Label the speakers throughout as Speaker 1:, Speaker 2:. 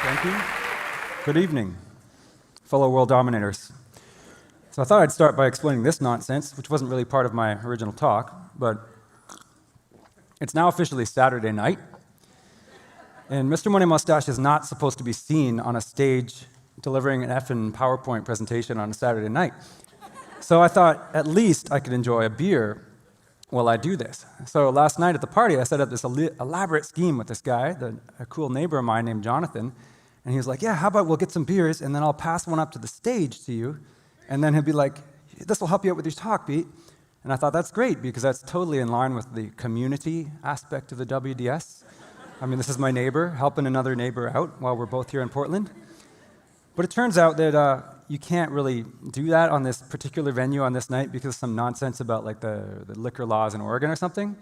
Speaker 1: Thank you. Good evening, fellow world dominators. So I thought I'd start by explaining this nonsense, which wasn't really part of my original talk, but it's now officially Saturday night, and Mr. Money Mustache is not supposed to be seen on a stage delivering an effing PowerPoint presentation on a Saturday night. So I thought at least I could enjoy a beer while I do this. So last night at the party, I set up this elaborate scheme with this guy, a cool neighbor of mine named Jonathan, and he was like, yeah, how about we'll get some beers, and then I'll pass one up to the stage to you, and then he'll be like, this will help you out with your talk, Pete. And I thought that's great, because that's totally in line with the community aspect of the WDS. I mean, this is my neighbor, helping another neighbor out while we're both here in Portland. But it turns out that you can't really do that on this particular venue on this night because of some nonsense about like the liquor laws in Oregon or something.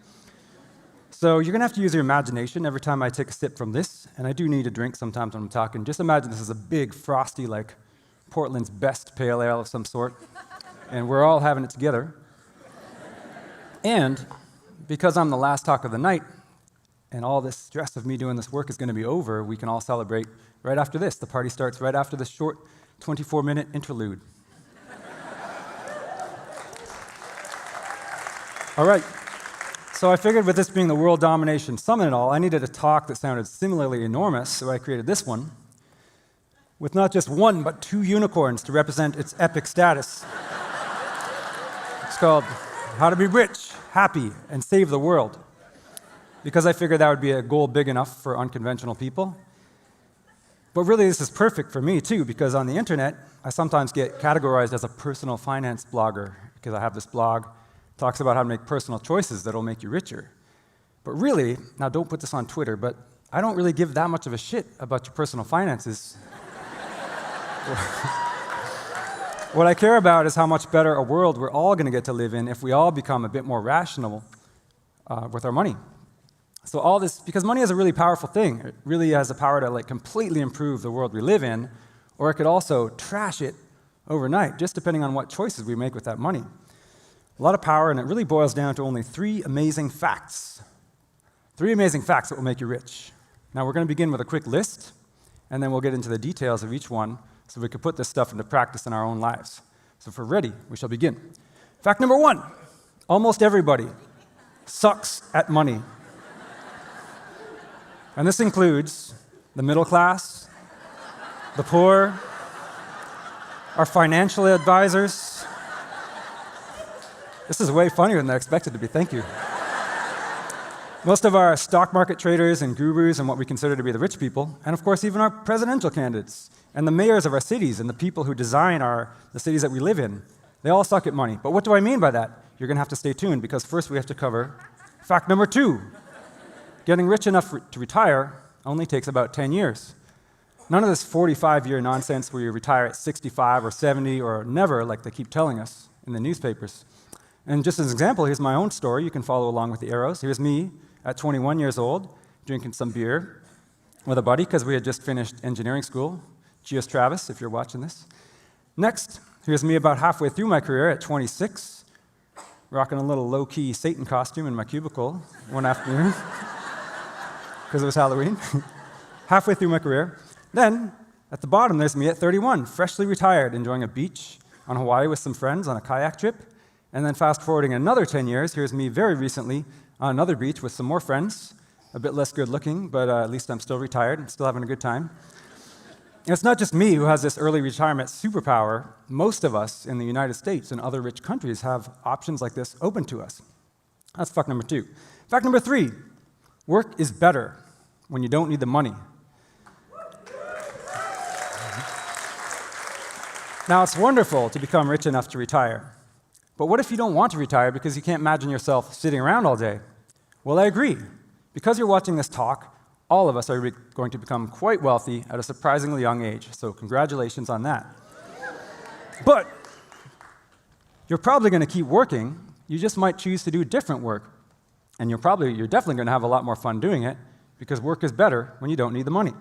Speaker 1: So you're going to have to use your imagination every time I take a sip from this, and I do need a drink sometimes when I'm talking. Just imagine this is a big, frosty, like Portland's best pale ale of some sort, and we're all having it together. And because I'm the last talk of the night, and all this stress of me doing this work is going to be over, we can all celebrate right after this. The party starts right after this short 24-minute interlude. All right. So I figured with this being the World Domination Summit and all, I needed a talk that sounded similarly enormous, so I created this one, with not just one, but 2 unicorns to represent its epic status. It's called How to Be Rich, Happy, and Save the World, because I figured that would be a goal big enough for unconventional people. But really, this is perfect for me, too, because on the internet, I sometimes get categorized as a personal finance blogger, because I have this blog talks about how to make personal choices that'll make you richer. But really, now don't put this on Twitter, but I don't really give that much of a shit about your personal finances. What I care about is how much better a world we're all going to get to live in if we all become a bit more rational with our money. So all this, because money is a really powerful thing. It really has the power to like completely improve the world we live in, or it could also trash it overnight, just depending on what choices we make with that money. A lot of power, and it really boils down to only 3 amazing facts. 3 amazing facts that will make you rich. Now, we're going to begin with a quick list, and then we'll get into the details of each one so we can put this stuff into practice in our own lives. So if we're ready, we shall begin. Fact number 1, almost everybody sucks at money. And this includes the middle class, the poor, our financial advisors. This is way funnier than I expected to be, thank you. Most of our stock market traders and gurus and what we consider to be the rich people, and of course even our presidential candidates, and the mayors of our cities, and the people who design the cities that we live in, they all suck at money. But what do I mean by that? You're going to have to stay tuned, because first we have to cover fact number 2. Getting rich enough to retire only takes about 10 years. None of this 45-year nonsense where you retire at 65 or 70 or never, like they keep telling us in the newspapers. And just as an example, here's my own story. You can follow along with the arrows. Here's me at 21 years old, drinking some beer with a buddy because we had just finished engineering school. Cheers, Travis, if you're watching this. Next, here's me about halfway through my career at 26, rocking a little low-key Satan costume in my cubicle one afternoon because it was Halloween. Halfway through my career. Then, at the bottom, there's me at 31, freshly retired, enjoying a beach on Hawaii with some friends on a kayak trip. And then fast-forwarding another 10 years, here's me very recently on another beach with some more friends, a bit less good-looking, but at least I'm still retired, I'm still having a good time. And it's not just me who has this early retirement superpower. Most of us in the United States and other rich countries have options like this open to us. That's fact number 2. Fact number 3, work is better when you don't need the money. Now, it's wonderful to become rich enough to retire. But what if you don't want to retire because you can't imagine yourself sitting around all day? Well, I agree. Because you're watching this talk, all of us are going to become quite wealthy at a surprisingly young age, so congratulations on that. But you're probably going to keep working. You just might choose to do different work. And you're definitely going to have a lot more fun doing it, because work is better when you don't need the money.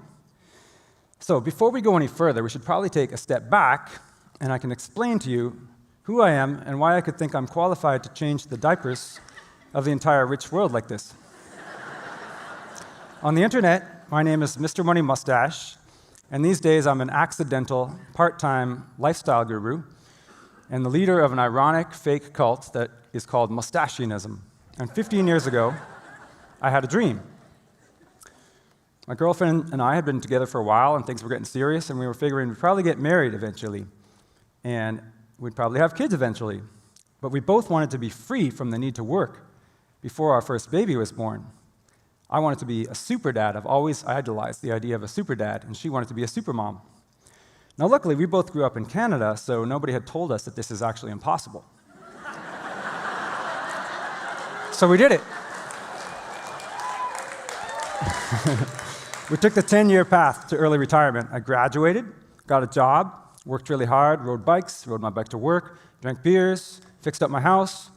Speaker 1: So before we go any further, we should probably take a step back, and I can explain to you who I am and why I could think I'm qualified to change the diapers of the entire rich world like this. On the internet, my name is Mr. Money Mustache, And these days, I'm an accidental, part-time lifestyle guru and the leader of an ironic fake cult that is called Mustachianism. And 15 years ago, I had a dream. My girlfriend and I had been together for a while, and things were getting serious, and we were figuring we'd probably get married eventually, and we'd probably have kids eventually. But we both wanted to be free from the need to work before our first baby was born. I wanted to be a super dad. I've always idolized the idea of a super dad, and she wanted to be a super mom. Now, luckily, we both grew up in Canada, so nobody had told us that this is actually impossible. So we did it. We took the 10-year path to early retirement. I graduated, got a job, worked really hard, rode bikes, rode my bike to work, drank beers, fixed up my house,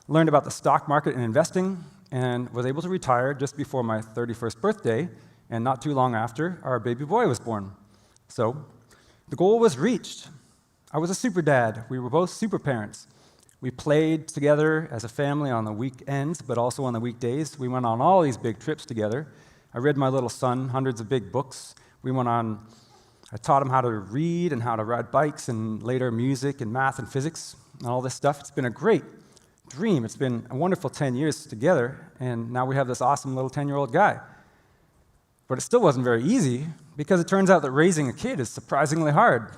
Speaker 1: learned about the stock market and investing, and was able to retire just before my 31st birthday, and not too long after, our baby boy was born. So, the goal was reached. I was a super dad. We were both super parents. We played together as a family on the weekends, but also on the weekdays. We went on all these big trips together. I read my little son hundreds of big books. I taught him how to read and how to ride bikes, and later music and math and physics and all this stuff. It's been a great dream. It's been a wonderful 10 years together, and now we have this awesome little 10-year-old guy. But it still wasn't very easy, because it turns out that raising a kid is surprisingly hard.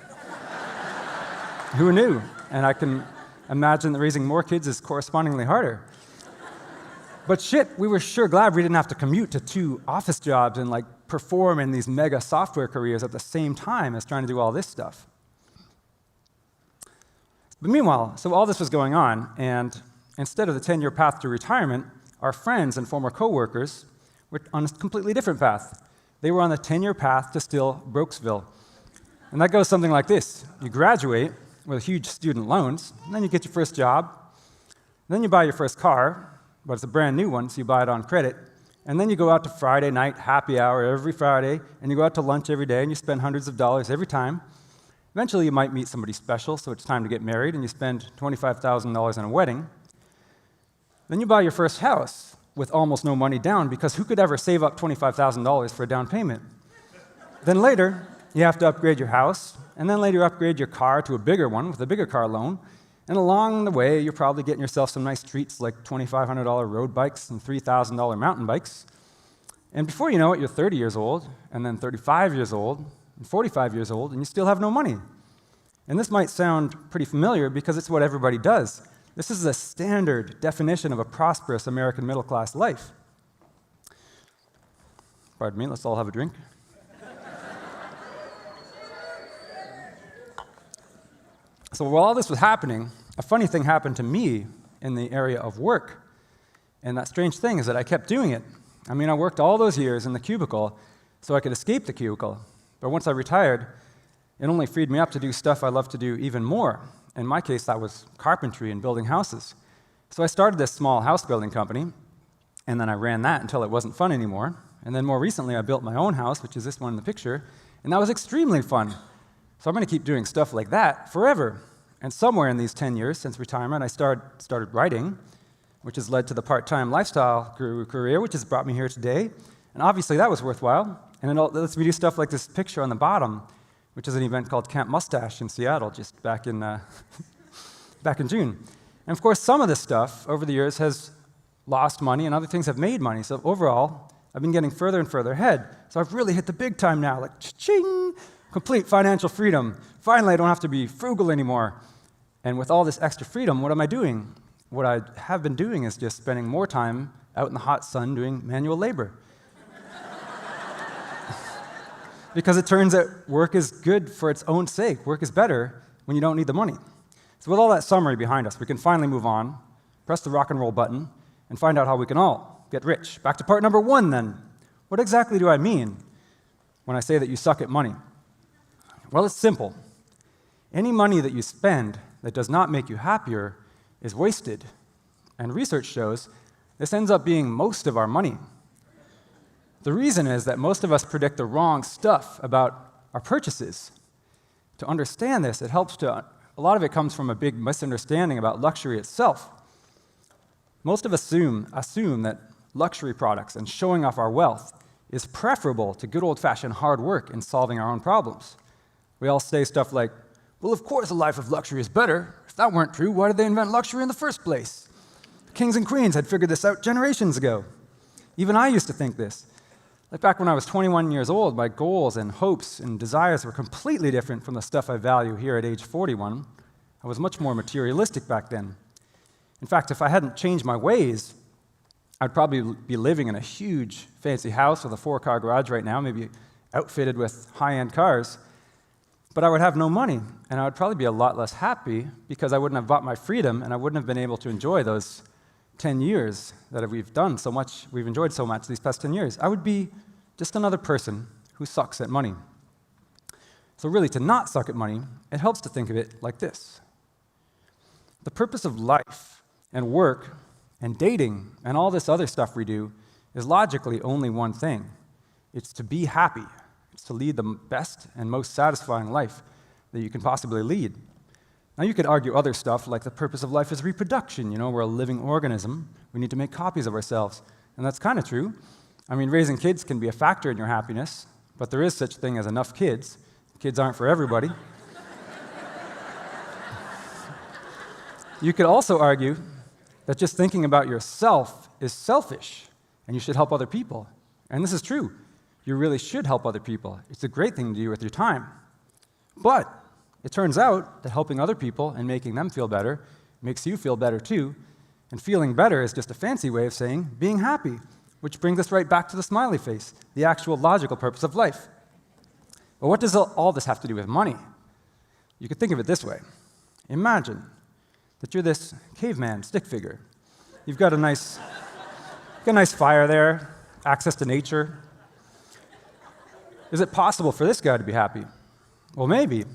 Speaker 1: Who knew? And I can imagine that raising more kids is correspondingly harder. But shit, we were sure glad we didn't have to commute to 2 office jobs and perform in these mega software careers at the same time as trying to do all this stuff. But meanwhile, so all this was going on, and instead of the 10-year path to retirement, our friends and former coworkers were on a completely different path. They were on the 10-year path to still Brokesville. And that goes something like this. You graduate with huge student loans, and then you get your first job, then you buy your first car, but it's a brand new one, so you buy it on credit, and then you go out to Friday night happy hour every Friday, and you go out to lunch every day, and you spend hundreds of dollars every time. Eventually, you might meet somebody special, so it's time to get married, and you spend $25,000 on a wedding. Then you buy your first house with almost no money down, because who could ever save up $25,000 for a down payment? Then later, you have to upgrade your house, and then later upgrade your car to a bigger one with a bigger car loan, and along the way, you're probably getting yourself some nice treats like $2,500 road bikes and $3,000 mountain bikes. And before you know it, you're 30 years old, and then 35 years old, and 45 years old, and you still have no money. And this might sound pretty familiar because it's what everybody does. This is a standard definition of a prosperous American middle-class life. Pardon me, let's all have a drink. So while all this was happening, a funny thing happened to me in the area of work. And that strange thing is that I kept doing it. I mean, I worked all those years in the cubicle so I could escape the cubicle. But once I retired, it only freed me up to do stuff I love to do even more. In my case, that was carpentry and building houses. So I started this small house building company, and then I ran that until it wasn't fun anymore. And then more recently, I built my own house, which is this one in the picture, and that was extremely fun. So I'm going to keep doing stuff like that forever. And somewhere in these 10 years since retirement, I started writing, which has led to the part-time lifestyle guru career, which has brought me here today. And obviously, that was worthwhile. And it lets me do stuff like this picture on the bottom, which is an event called Camp Mustache in Seattle, just back in June. And of course, some of this stuff over the years has lost money, and other things have made money. So overall, I've been getting further and further ahead. So I've really hit the big time now, like cha-ching, complete financial freedom. Finally, I don't have to be frugal anymore. And with all this extra freedom, what am I doing? What I have been doing is just spending more time out in the hot sun doing manual labor. Because it turns out work is good for its own sake. Work is better when you don't need the money. So with all that summary behind us, we can finally move on, press the rock and roll button, and find out how we can all get rich. Back to part number 1 then. What exactly do I mean when I say that you suck at money? Well, it's simple. Any money that you spend that does not make you happier is wasted. And research shows this ends up being most of our money. The reason is that most of us predict the wrong stuff about our purchases. To understand this, a lot of it comes from a big misunderstanding about luxury itself. Most of us assume that luxury products and showing off our wealth is preferable to good old-fashioned hard work in solving our own problems. We all say stuff like, well, of course a life of luxury is better. If that weren't true, why did they invent luxury in the first place? The kings and queens had figured this out generations ago. Even I used to think this. Like back when I was 21 years old, my goals and hopes and desires were completely different from the stuff I value here at age 41. I was much more materialistic back then. In fact, if I hadn't changed my ways, I'd probably be living in a huge, fancy house with a 4-car garage right now, maybe outfitted with high-end cars. But I would have no money, and I would probably be a lot less happy because I wouldn't have bought my freedom, and I wouldn't have been able to enjoy those 10 years that we've enjoyed so much these past 10 years. I would be just another person who sucks at money. So really, to not suck at money, it helps to think of it like this. The purpose of life and work and dating and all this other stuff we do is logically only one thing. It's to be happy. It's to lead the best and most satisfying life that you can possibly lead. Now, you could argue other stuff, like the purpose of life is reproduction. We're a living organism. We need to make copies of ourselves. And that's kind of true. I mean, raising kids can be a factor in your happiness, but there is such thing as enough kids. Kids aren't for everybody. You could also argue that just thinking about yourself is selfish, and you should help other people. And this is true. You really should help other people. It's a great thing to do with your time. But it turns out that helping other people and making them feel better makes you feel better too, and feeling better is just a fancy way of saying being happy, which brings us right back to the smiley face, the actual logical purpose of life. But what does all this have to do with money? You could think of it this way. Imagine that you're this caveman stick figure. You've got a nice fire there, access to nature. Is it possible for this guy to be happy? Well, maybe.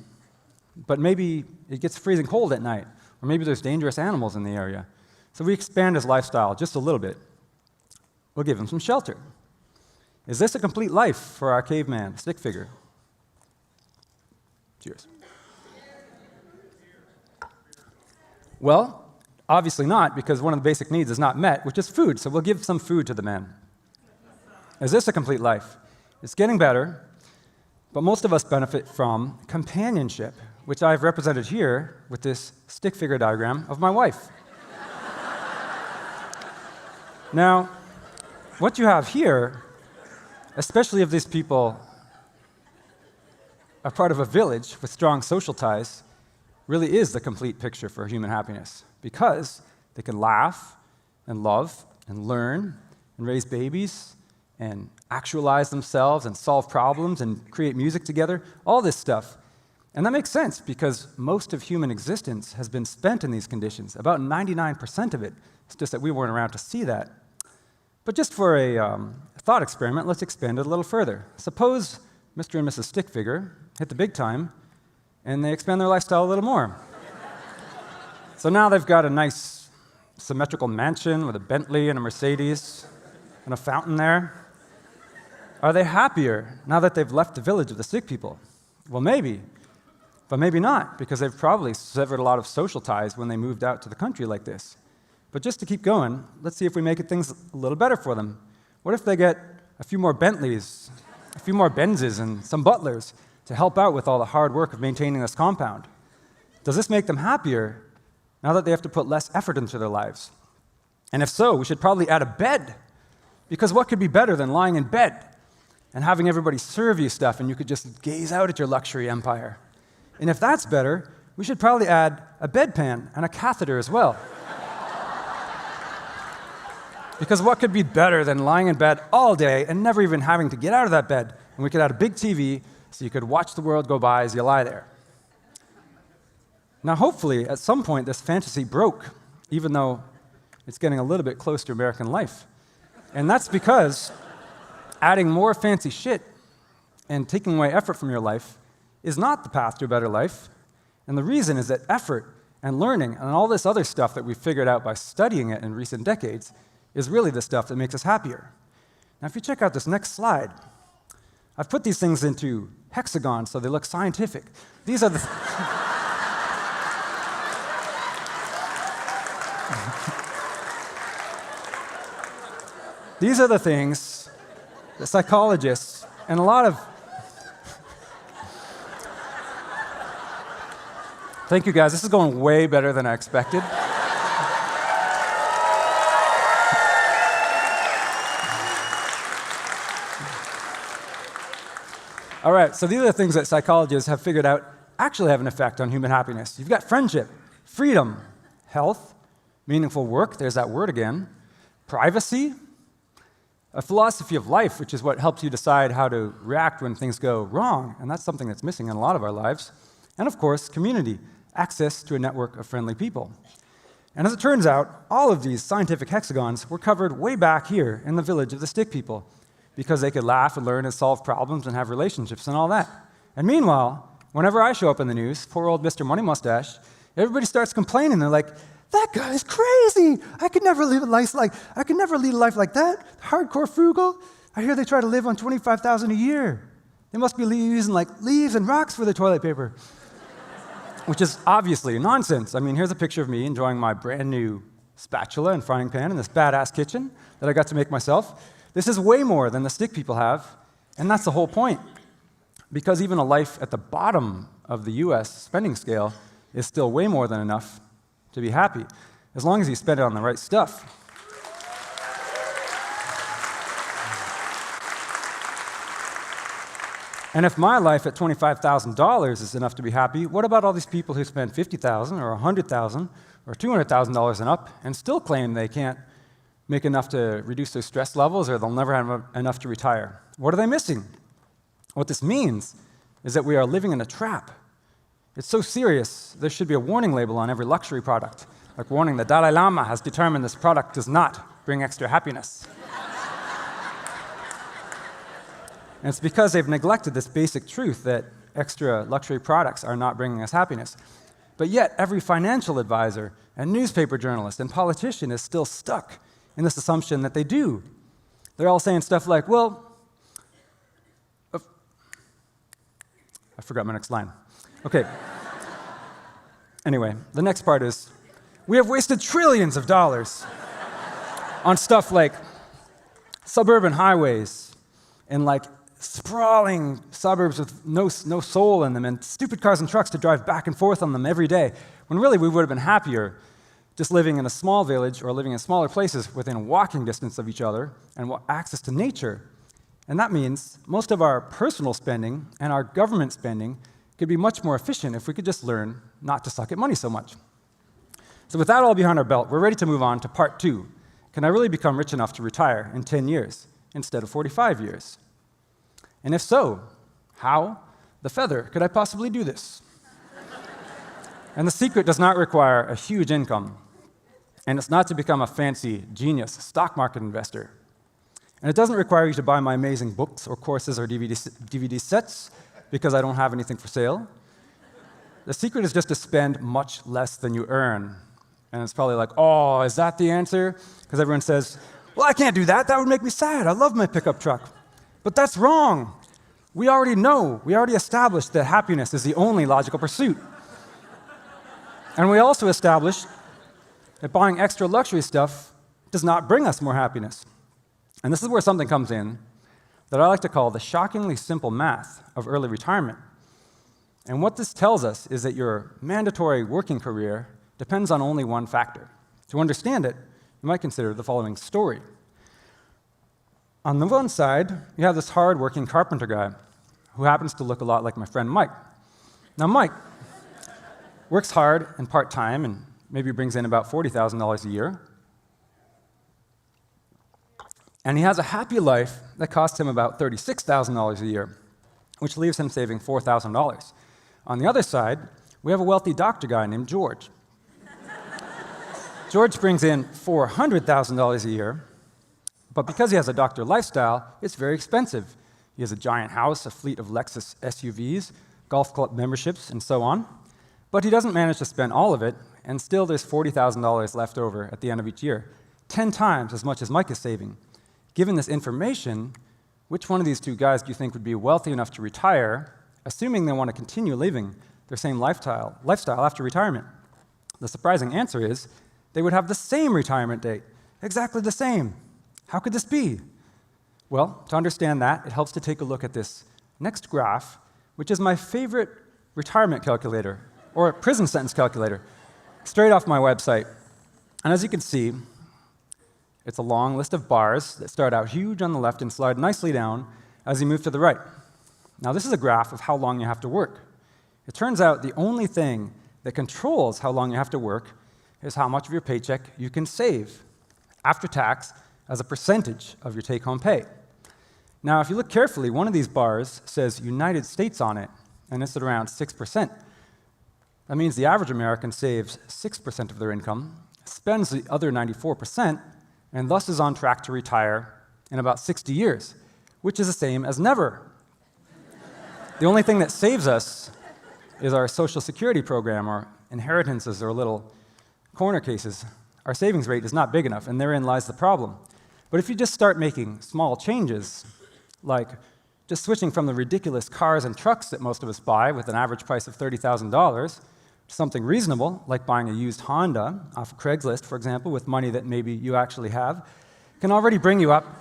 Speaker 1: But maybe it gets freezing cold at night, or maybe there's dangerous animals in the area. So we expand his lifestyle just a little bit. We'll give him some shelter. Is this a complete life for our caveman stick figure? Cheers. Well, obviously not, because one of the basic needs is not met, which is food, so we'll give some food to the man. Is this a complete life? It's getting better, but most of us benefit from companionship, which I've represented here with this stick figure diagram of my wife. Now, what you have here, especially if these people are part of a village with strong social ties, really is the complete picture for human happiness, because they can laugh and love and learn and raise babies and actualize themselves and solve problems and create music together, all this stuff. And that makes sense, because most of human existence has been spent in these conditions, about 99% of it. It's just that we weren't around to see that. But just for a thought experiment, let's expand it a little further. Suppose Mr. and Mrs. Stickfigure hit the big time, and they expand their lifestyle a little more. So now they've got a nice symmetrical mansion with a Bentley and a Mercedes and a fountain there. Are they happier now that they've left the village of the sick people? Well, maybe, but maybe not, because they've probably severed a lot of social ties when they moved out to the country like this. But just to keep going, let's see if we make things a little better for them. What if they get a few more Bentleys, a few more Benzes, and some butlers to help out with all the hard work of maintaining this compound? Does this make them happier now that they have to put less effort into their lives? And if so, we should probably add a bed, because what could be better than lying in bed and having everybody serve you stuff and you could just gaze out at your luxury empire? And if that's better, we should probably add a bedpan and a catheter as well. Because what could be better than lying in bed all day and never even having to get out of that bed? And we could add a big TV so you could watch the world go by as you lie there. Now, hopefully, at some point, this fantasy broke, even though it's getting a little bit close to American life. And that's because adding more fancy shit and taking away effort from your life is not the path to a better life. And the reason is that effort and learning and all this other stuff that we've figured out by studying it in recent decades is really the stuff that makes us happier. Now, if you check out this next slide, I've put these things into hexagons so they look scientific. These are the these are the things the psychologists, and a lot of... Thank you, guys. This is going way better than I expected. All right, so these are the things that psychologists have figured out actually have an effect on human happiness. You've got friendship, freedom, health, meaningful work, there's that word again, privacy, a philosophy of life, which is what helps you decide how to react when things go wrong, and that's something that's missing in a lot of our lives, and of course, community, access to a network of friendly people. And as it turns out, all of these scientific hexagons were covered way back here in the village of the stick people, because they could laugh and learn and solve problems and have relationships and all that. And meanwhile, whenever I show up in the news, poor old Mr. Money Mustache, everybody starts complaining. They're like, that guy's crazy. I could never lead a life like that. Hardcore frugal. I hear they try to live on $25,000 a year. They must be using like leaves and rocks for their toilet paper, which is obviously nonsense. I mean, here's a picture of me enjoying my brand new spatula and frying pan in this badass kitchen that I got to make myself. This is way more than the stick people have, and that's the whole point. Because even a life at the bottom of the US spending scale is still way more than enough to be happy, as long as you spend it on the right stuff. And if my life at $25,000 is enough to be happy, what about all these people who spend $50,000 or $100,000 or $200,000 and up and still claim they can't make enough to reduce their stress levels, or they'll never have enough to retire? What are they missing? What this means is that we are living in a trap. It's so serious, there should be a warning label on every luxury product, like warning, the Dalai Lama has determined this product does not bring extra happiness. And it's because they've neglected this basic truth that extra luxury products are not bringing us happiness. But yet, every financial advisor and newspaper journalist and politician is still stuck in this assumption that they do. They're all saying stuff like, well, I forgot my next line. Okay. Anyway, the next part is, we have wasted trillions of dollars on stuff like suburban highways and like sprawling suburbs with no soul in them and stupid cars and trucks to drive back and forth on them every day, when really we would have been happier just living in a small village or living in smaller places within walking distance of each other and access to nature. And that means most of our personal spending and our government spending could be much more efficient if we could just learn not to suck at money so much. So with that all behind our belt, we're ready to move on to part 2. Can I really become rich enough to retire in 10 years instead of 45 years? And if so, how the feather could I possibly do this? And the secret does not require a huge income. And it's not to become a fancy, genius stock market investor. And it doesn't require you to buy my amazing books or courses or DVD sets, because I don't have anything for sale. The secret is just to spend much less than you earn. And it's probably like, oh, is that the answer? Because everyone says, well, I can't do that. That would make me sad. I love my pickup truck. But that's wrong. We already know, we already established that happiness is the only logical pursuit. And we also established that buying extra luxury stuff does not bring us more happiness. And this is where something comes in that I like to call the shockingly simple math of early retirement. And what this tells us is that your mandatory working career depends on only one factor. To understand it, you might consider the following story. On the one side, you have this hard-working carpenter guy who happens to look a lot like my friend Mike. Now, Mike works hard and part-time and maybe brings in about $40,000 a year. And he has a happy life that costs him about $36,000 a year, which leaves him saving $4,000. On the other side, we have a wealthy doctor guy named George. George brings in $400,000 a year, but because he has a doctor lifestyle, it's very expensive. He has a giant house, a fleet of Lexus SUVs, golf club memberships, and so on. But he doesn't manage to spend all of it, and still there's $40,000 left over at the end of each year, 10 times as much as Mike is saving. Given this information, which one of these two guys do you think would be wealthy enough to retire, assuming they want to continue living their same lifestyle after retirement? The surprising answer is they would have the same retirement date, exactly the same. How could this be? Well, to understand that, it helps to take a look at this next graph, which is my favorite retirement calculator, or prison sentence calculator, straight off my website. And as you can see, it's a long list of bars that start out huge on the left and slide nicely down as you move to the right. Now, this is a graph of how long you have to work. It turns out the only thing that controls how long you have to work is how much of your paycheck you can save after tax as a percentage of your take-home pay. Now, if you look carefully, one of these bars says United States on it, and it's at around 6%. That means the average American saves 6% of their income, spends the other 94%, and thus is on track to retire in about 60 years, which is the same as never. The only thing that saves us is our Social Security program, or inheritances, or little corner cases. Our savings rate is not big enough, and therein lies the problem. But if you just start making small changes, like just switching from the ridiculous cars and trucks that most of us buy with an average price of $30,000 to something reasonable, like buying a used Honda off of Craigslist, for example, with money that maybe you actually have, can already bring you up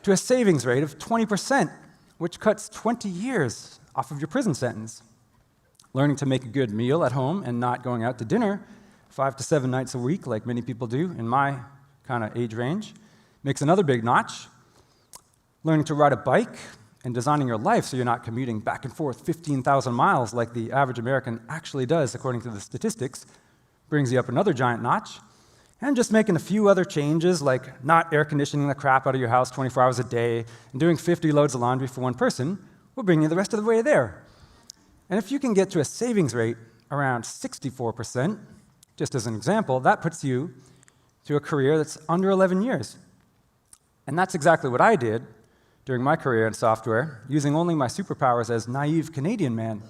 Speaker 1: to a savings rate of 20%, which cuts 20 years off of your prison sentence. Learning to make a good meal at home and not going out to dinner 5 to 7 nights a week, like many people do in my kind of age range, makes another big notch. Learning to ride a bike and designing your life so you're not commuting back and forth 15,000 miles like the average American actually does, according to the statistics, brings you up another giant notch. And just making a few other changes, like not air conditioning the crap out of your house 24 hours a day and doing 50 loads of laundry for one person, will bring you the rest of the way there. And if you can get to a savings rate around 64%, just as an example, that puts you to a career that's under 11 years. And that's exactly what I did during my career in software, using only my superpowers as naive Canadian man.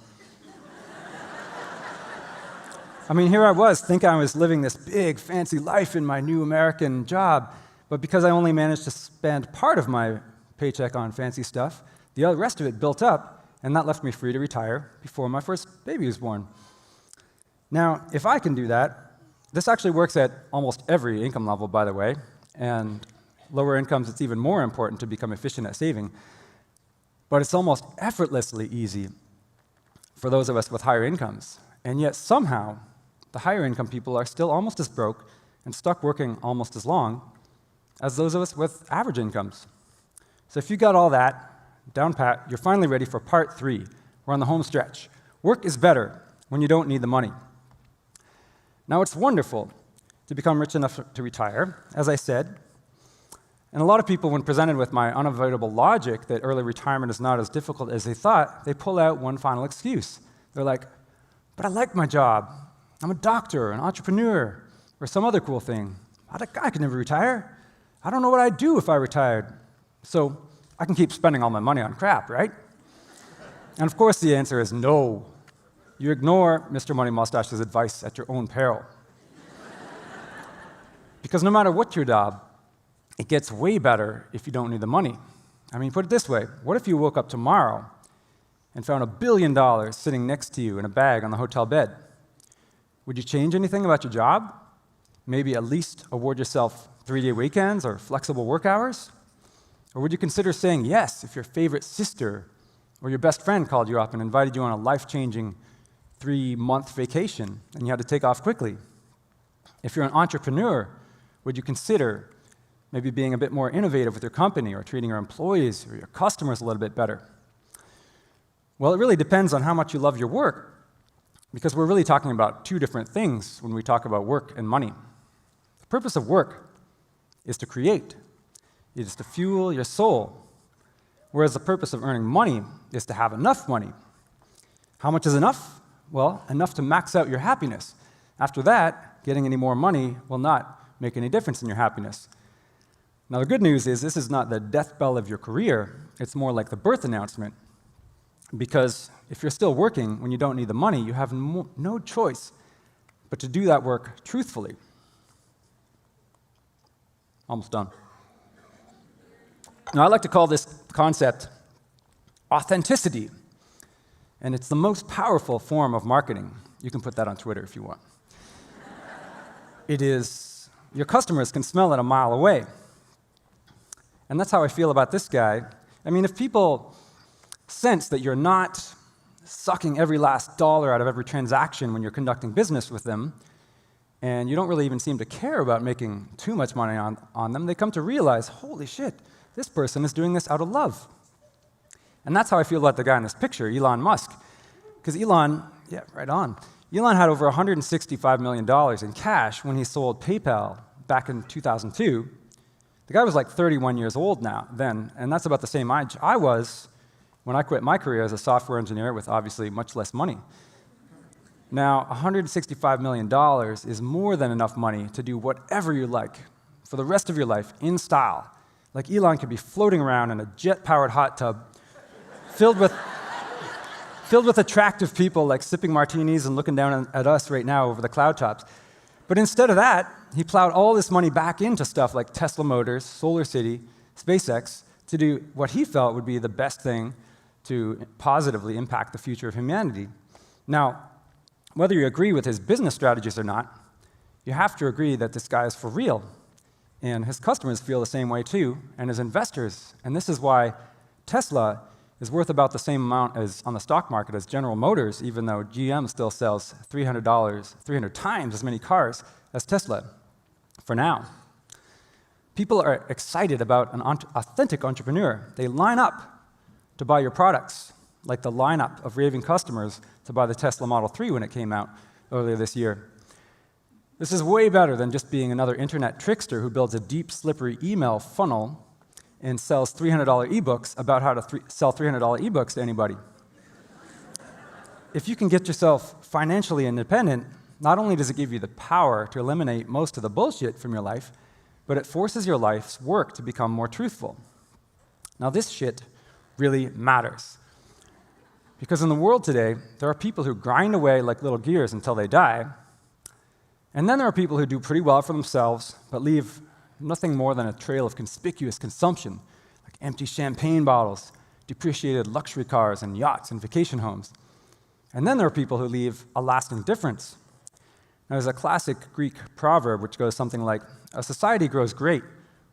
Speaker 1: I mean, here I was, thinking I was living this big, fancy life in my new American job, but because I only managed to spend part of my paycheck on fancy stuff, the rest of it built up, and that left me free to retire before my first baby was born. Now, if I can do that, this actually works at almost every income level, by the way, and lower incomes, it's even more important to become efficient at saving. But it's almost effortlessly easy for those of us with higher incomes. And yet somehow, the higher income people are still almost as broke and stuck working almost as long as those of us with average incomes. So if you got all that down pat, you're finally ready for part 3. We're on the home stretch. Work is better when you don't need the money. Now, it's wonderful to become rich enough to retire, as I said. And a lot of people, when presented with my unavoidable logic that early retirement is not as difficult as they thought, they pull out one final excuse. They're like, but I like my job. I'm a doctor, an entrepreneur, or some other cool thing. I could never retire. I don't know what I'd do if I retired. So I can keep spending all my money on crap, right? And of course the answer is no. You ignore Mr. Money Mustache's advice at your own peril. Because no matter what your job, it gets way better if you don't need the money. I mean, put it this way. What if you woke up tomorrow and found $1 billion sitting next to you in a bag on the hotel bed? Would you change anything about your job? Maybe at least award yourself 3-day weekends or flexible work hours? Or would you consider saying yes if your favorite sister or your best friend called you up and invited you on a life-changing 3-month vacation and you had to take off quickly? If you're an entrepreneur, would you consider maybe being a bit more innovative with your company or treating your employees or your customers a little bit better? Well, it really depends on how much you love your work, because we're really talking about 2 different things when we talk about work and money. The purpose of work is to create. It is to fuel your soul, whereas the purpose of earning money is to have enough money. How much is enough? Well, enough to max out your happiness. After that, getting any more money will not make any difference in your happiness. Now, the good news is this is not the death bell of your career. It's more like the birth announcement. Because if you're still working when you don't need the money, you have no choice but to do that work truthfully. Almost done. Now, I like to call this concept authenticity. And it's the most powerful form of marketing. You can put that on Twitter if you want. It is, your customers can smell it a mile away. And that's how I feel about this guy. I mean, if people sense that you're not sucking every last dollar out of every transaction when you're conducting business with them, and you don't really even seem to care about making too much money on them, they come to realize, holy shit, this person is doing this out of love. And that's how I feel about the guy in this picture, Elon Musk. Because Elon, yeah, right on. Elon had over $165 million in cash when he sold PayPal back in 2002. The guy was like 31 years old then, and that's about the same age I was when I quit my career as a software engineer with obviously much less money. Now, $165 million is more than enough money to do whatever you like for the rest of your life in style. Like Elon could be floating around in a jet-powered hot tub filled with attractive people like sipping martinis and looking down at us right now over the cloud tops. But instead of that, he plowed all this money back into stuff like Tesla Motors, Solar City, SpaceX, to do what he felt would be the best thing to positively impact the future of humanity. Now, whether you agree with his business strategies or not, you have to agree that this guy is for real. And his customers feel the same way too, and his investors. And this is why Tesla is worth about the same amount on the stock market as General Motors, even though GM still sells $300 times as many cars as Tesla, for now. People are excited about an authentic entrepreneur. They line up to buy your products, like the lineup of raving customers to buy the Tesla Model 3 when it came out earlier this year. This is way better than just being another internet trickster who builds a deep, slippery email funnel and sells $300 ebooks about how to sell $300 ebooks to anybody. If you can get yourself financially independent, not only does it give you the power to eliminate most of the bullshit from your life, but it forces your life's work to become more truthful. Now, this shit really matters. Because in the world today, there are people who grind away like little gears until they die, and then there are people who do pretty well for themselves, but leave nothing more than a trail of conspicuous consumption, like empty champagne bottles, depreciated luxury cars and yachts and vacation homes. And then there are people who leave a lasting difference. Now, there's a classic Greek proverb which goes something like, a society grows great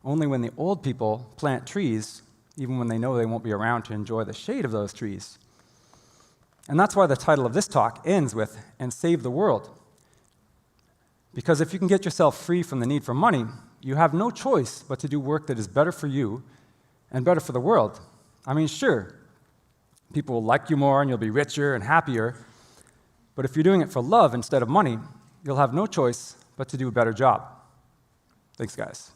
Speaker 1: only when the old people plant trees, even when they know they won't be around to enjoy the shade of those trees. And that's why the title of this talk ends with, and save the world. Because if you can get yourself free from the need for money, you have no choice but to do work that is better for you and better for the world. I mean, sure, people will like you more and you'll be richer and happier, but if you're doing it for love instead of money, you'll have no choice but to do a better job. Thanks, guys.